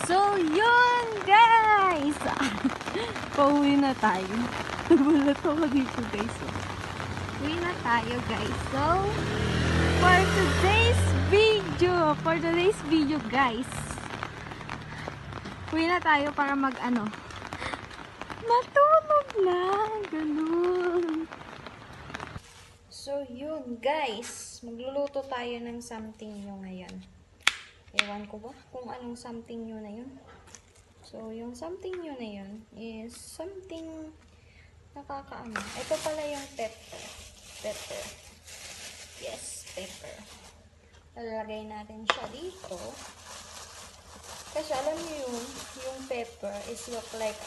So, yun guys! Pauwi na tayo. Nagulat ako dito guys. Uwi na tayo guys. So, for today's video guys, uwi na tayo para matulog lang. Ganun. So, yun guys. Magluluto tayo ng something nyo ngayon. Ewan ko ba kung anong something nyo na yun. So, yung something nyo na yun is something nakakaano. Ito pala yung pepper. Pepper. Yes, pepper. Lalagay natin siya dito. Kasi alam niyo yung pepper is look like,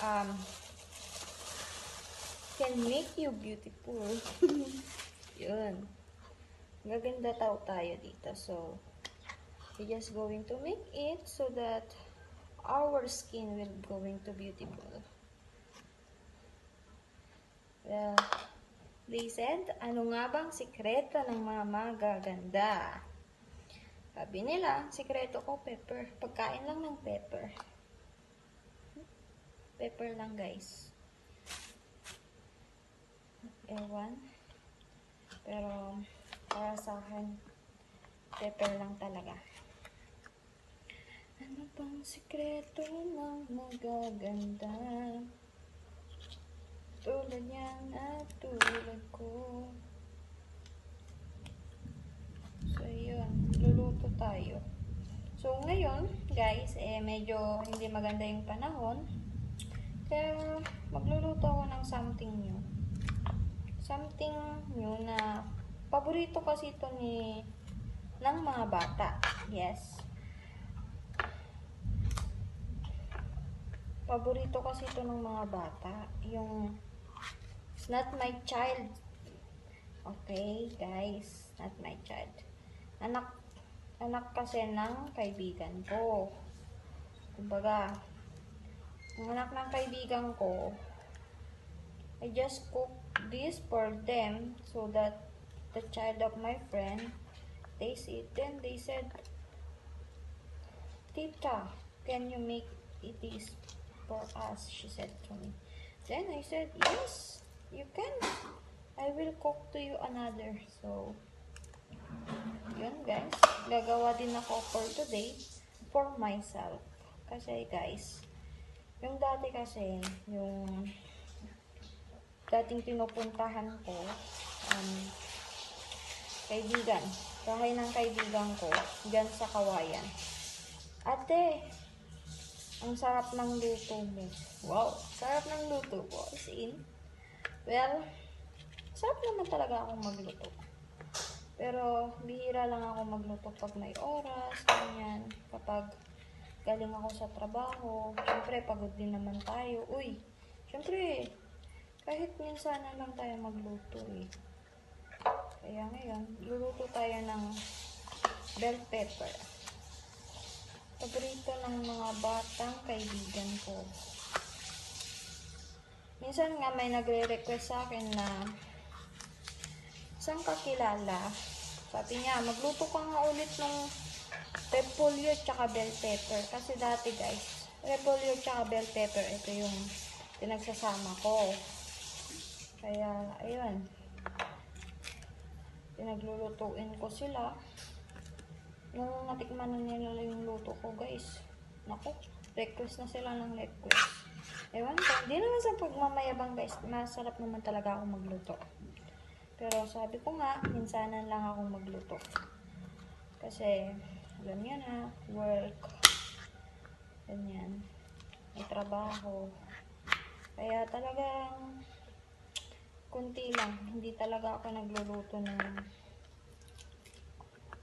can make you beautiful. Yun. Gaganda tayo dito. So, we're just going to make it so that our skin will going to beautiful. Well, they said, ano nga bang sikreto ng mga magaganda? Sabi nila, sikreto ko pepper. Pagkain lang ng pepper. Pepper lang guys. Ewan. Pero, para sa akin, pepper lang talaga. Ano bang sikreto ng magaganda? Tulad yan at tulad ko. So, yun. Luluto tayo. So, ngayon, guys, medyo hindi maganda yung panahon. Kaya, magluluto ako ng something new. Something new na paborito kasi ito ng mga bata. Yes. Paborito kasi ito ng mga bata. Yung, it's not my child. Okay, guys. Not my child. Anak kasi ng kaibigan ko. Kumbaga, ang anak ng kaibigan ko, I just cook this for them so that the child of my friend tastes it. Then they said, Tita, can you make it this for us? She said to me. Then I said, yes, you can. I will cook to you another. So, yun guys. Gagawa din ako for today for myself. Kasi guys, yung dati kasi, yung dating pinupuntahan ko, kaibigan. Bahay ng kaibigan ko, dyan sa Kawayan. Ate, ang sarap ng luto mo. Wow, sarap ng luto ko. As in, well, sarap naman talaga akong magluto. Pero, bihira lang ako magluto pag may oras, ganyan. Kapag galing ako sa trabaho, syempre, pagod din naman tayo. Uy, syempre, kahit minsan na lang tayo magluto eh. Kaya ngayon, luluto tayo ng bell pepper. Paborito ng mga batang kaibigan ko. Minsan nga may nagre-request sa akin na isang kakilala. Sabi niya, magluto ka nga ulit ng repolyo tsaka bell pepper. Kasi dati guys, repolyo tsaka bell pepper, ito yung pinagsasama ko. Kaya, ayun. Pinaglulutuin ko sila. Nung natikman na nila yung luto ko guys, naku, request na sila ng request. Ewan ko, hindi naman sa pagmamayabang guys, masarap naman talaga ako magluto. Pero sabi ko nga, minsanan lang ako magluto. Kasi, alam niyo na, work, ganyan, may trabaho. Kaya talagang, kunti lang, hindi talaga ako nagluluto ng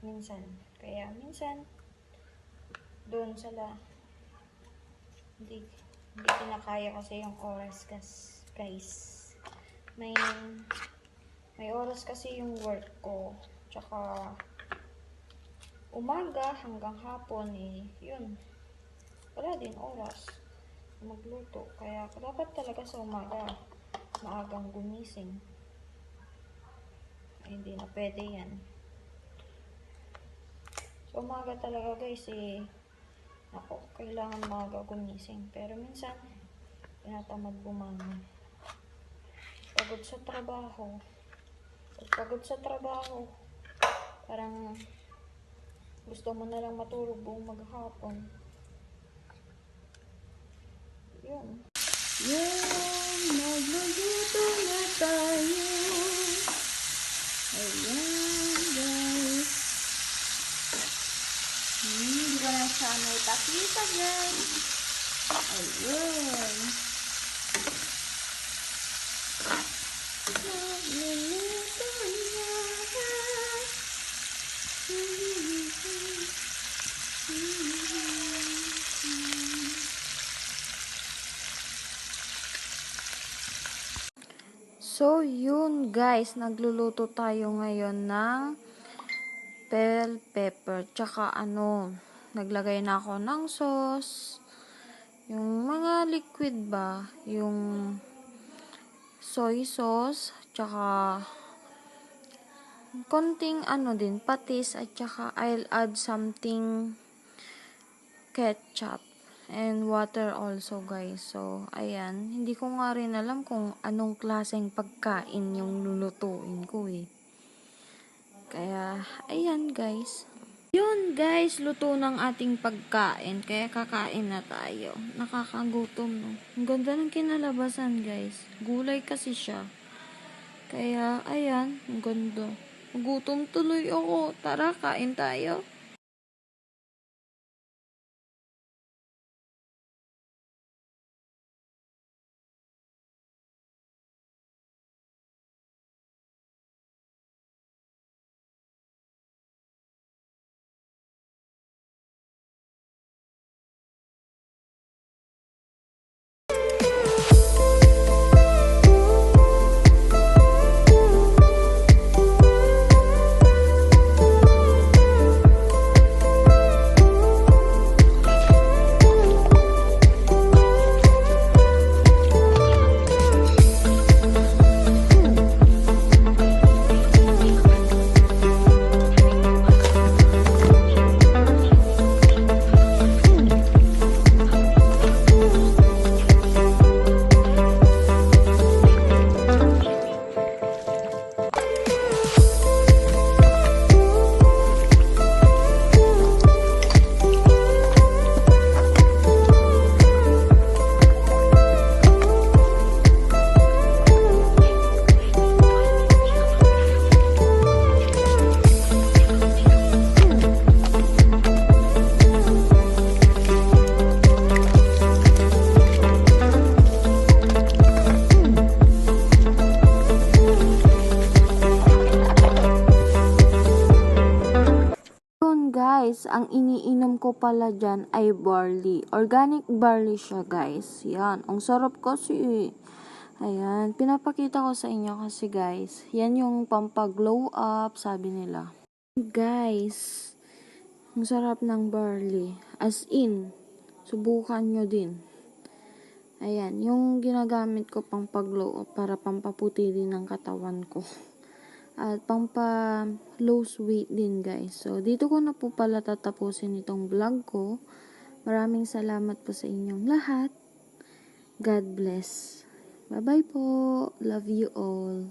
minsan. Kaya minsan, doon sila, hindi kinakaya kasi yung oras guys. May oras kasi yung work ko. Tsaka, umaga hanggang hapon yun. Wala din oras magluto. Kaya, dapat talaga sa umaga, maagang gumising. Hindi na pwede yan. So, umaga talaga guys Ako, kailangan maaga gumising. Pero minsan, tinatamad bumangon. Pagod sa trabaho. Pagod sa trabaho. Parang gusto mo na lang matulog buong maghapon. Yun. Yun, magluluto na tayo. Ayan, guys. Hindi ko na siya naipakita, guys. Ayun. Magluluto na. So, yun guys, nagluluto tayo ngayon ng bell pepper. Tsaka naglagay na ako ng sauce. Yung mga liquid ba, yung soy sauce, tsaka konting din, patis, at tsaka I'll add something ketchup and water also guys. So, ayan, hindi ko nga rin alam kung anong klaseng pagkain yung lulutuin ko eh. Kaya, ayan guys. Yun guys, luto ng ating pagkain. Kaya kakain na tayo. Nakakagutom no. Ang ganda ng kinalabasan guys. Gulay kasi siya. Kaya, ayan, ang ganda. Gutom tuloy ako. Tara, kain tayo. Guys, ang iniinom ko pala dyan ay barley. Organic barley siya, guys. Yan. Ang sarap kasi. Ayan. Pinapakita ko sa inyo kasi, guys. Yan yung pampag-glow up, sabi nila. Guys, ang sarap ng barley. As in, subukan nyo din. Ayan. Yung ginagamit ko pang pag-glow up para pampaputi din ng katawan ko. At pampa-lose weight din guys. So, dito ko na po pala tatapusin itong vlog ko. Maraming salamat po sa inyong lahat. God bless. Bye-bye po. Love you all.